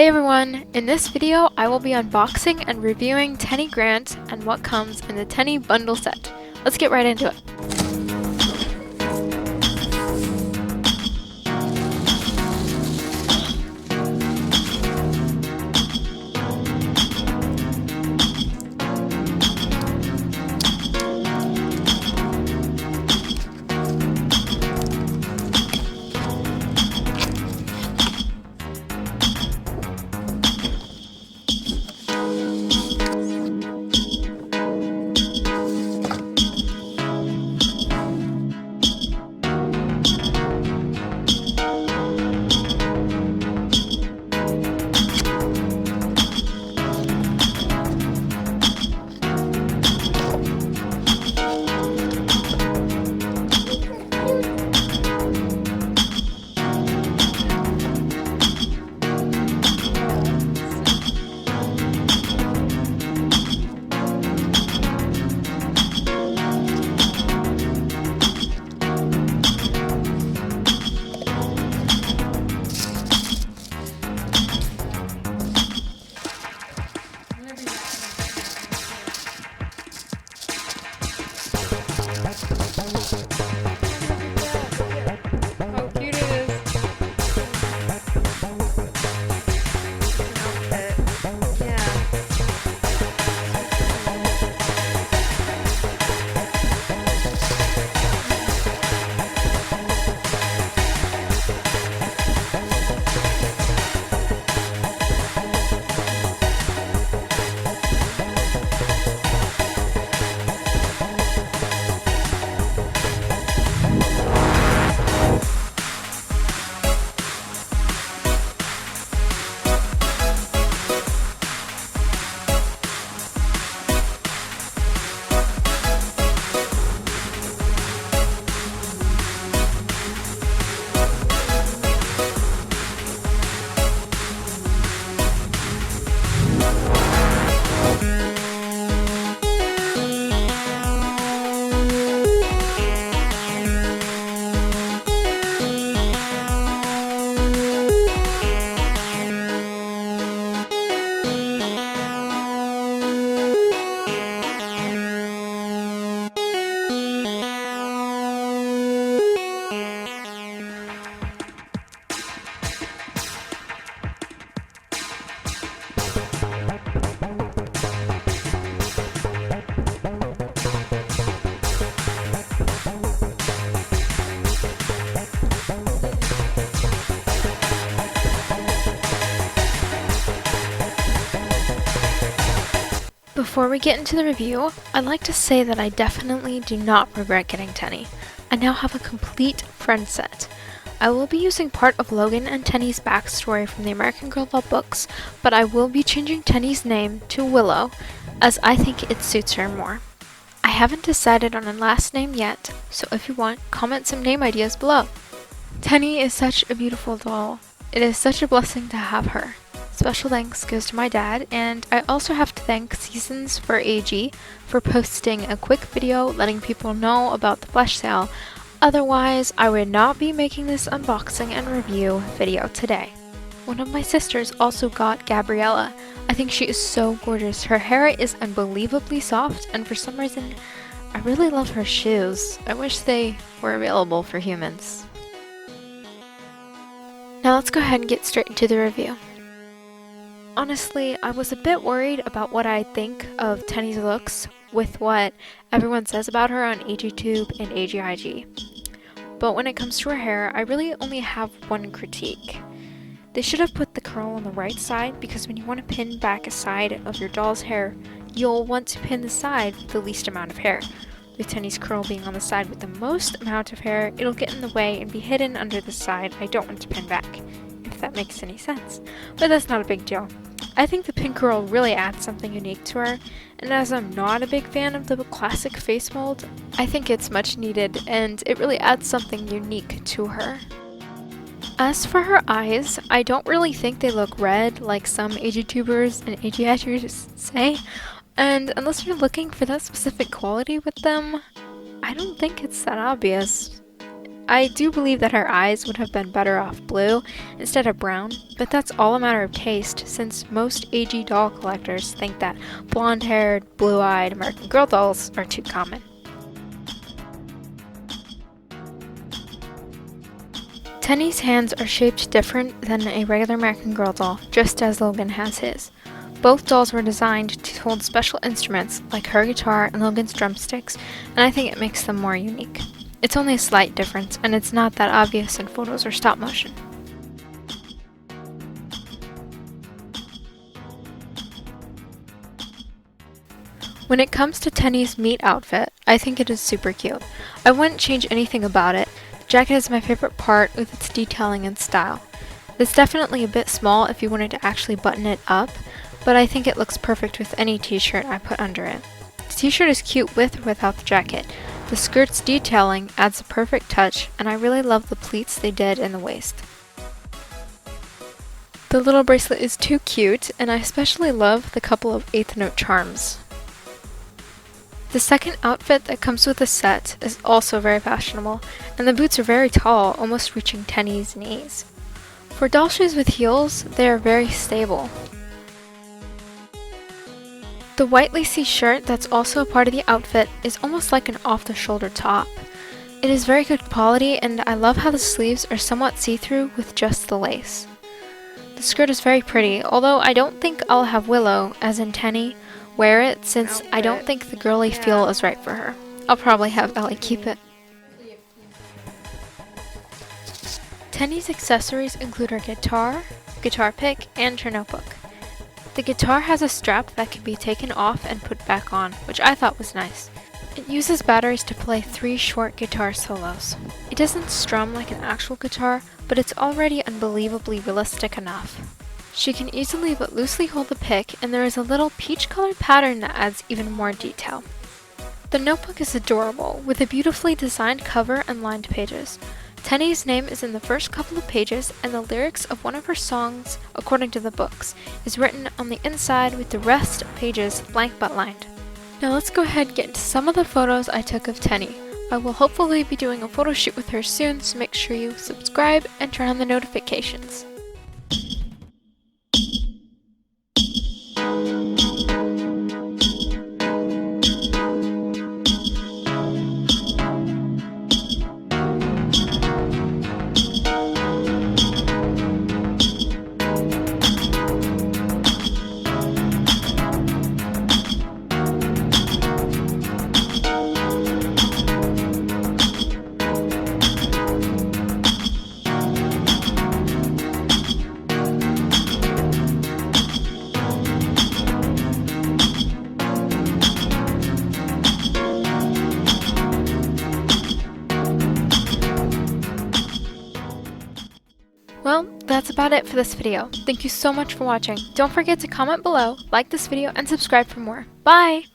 Hey everyone! In this video, I will be unboxing and reviewing Tenney Grant and what comes in the Tenney Bundle set. Let's get right into it. How cute it is. Yeah. Before we get into the review, I'd like to say that I definitely do not regret getting Tenney. I now have a complete friend set. I will be using part of Logan and Tenney's backstory from the American Girl Doll books, but I will be changing Tenney's name to Willow, as I think it suits her more. I haven't decided on a last name yet, so if you want, comment some name ideas below. Tenney is such a beautiful doll. It is such a blessing to have her. Special thanks goes to my dad, and I also have to thank Seasons for AG for posting a quick video letting people know about the flash sale. Otherwise, I would not be making this unboxing and review video today. One of my sisters also got Gabriella. I think she is so gorgeous. Her hair is unbelievably soft, and for some reason, I really love her shoes. I wish they were available for humans. Now let's go ahead and get straight into the review. Honestly, I was a bit worried about what I think of Tenney's looks with what everyone says about her on AGTube and AGIG. But when it comes to her hair, I really only have one critique. They should have put the curl on the right side, because when you want to pin back a side of your doll's hair, you'll want to pin the side with the least amount of hair. With Tenney's curl being on the side with the most amount of hair, it'll get in the way and be hidden under the side I don't want to pin back, if that makes any sense. But that's not a big deal. I think the pin curl really adds something unique to her, and as I'm not a big fan of the classic face mold, I think it's much needed and it really adds something unique to her. As for her eyes, I don't really think they look red like some AGTubers and AGIters say, and unless you're looking for that specific quality with them, I don't think it's that obvious. I do believe that her eyes would have been better off blue instead of brown, but that's all a matter of taste since most AG doll collectors think that blonde-haired, blue-eyed American Girl dolls are too common. Tenney's hands are shaped different than a regular American Girl doll, just as Logan has his. Both dolls were designed to hold special instruments like her guitar and Logan's drumsticks, and I think it makes them more unique. It's only a slight difference, and it's not that obvious in photos or stop motion. When it comes to Tenney's meat outfit, I think it is super cute. I wouldn't change anything about it. The jacket is my favorite part with its detailing and style. It's definitely a bit small if you wanted to actually button it up, but I think it looks perfect with any t-shirt I put under it. The t-shirt is cute with or without the jacket. The skirt's detailing adds a perfect touch, and I really love the pleats they did in the waist. The little bracelet is too cute, and I especially love the couple of 8th note charms. The second outfit that comes with the set is also very fashionable, and the boots are very tall, almost reaching Tenney's knees. For doll shoes with heels, they are very stable. The white lacy shirt that's also a part of the outfit is almost like an off-the-shoulder top. It is very good quality, and I love how the sleeves are somewhat see-through with just the lace. The skirt is very pretty, although I don't think I'll have Willow, as in Tenney, wear it since I don't think the girly feel is right for her. I'll probably have Ellie keep it. Tenney's accessories include her guitar pick, and her notebook. The guitar has a strap that can be taken off and put back on, which I thought was nice. It uses batteries to play 3 short guitar solos. It doesn't strum like an actual guitar, but it's already unbelievably realistic enough. She can easily but loosely hold the pick, and there is a little peach-colored pattern that adds even more detail. The notebook is adorable, with a beautifully designed cover and lined pages. Tenney's name is in the first couple of pages, and the lyrics of one of her songs, according to the books, is written on the inside with the rest of pages blank but lined. Now let's go ahead and get into some of the photos I took of Tenney. I will hopefully be doing a photo shoot with her soon, so make sure you subscribe and turn on the notifications. Well, that's about it for this video. Thank you so much for watching. Don't forget to comment below, like this video, and subscribe for more. Bye!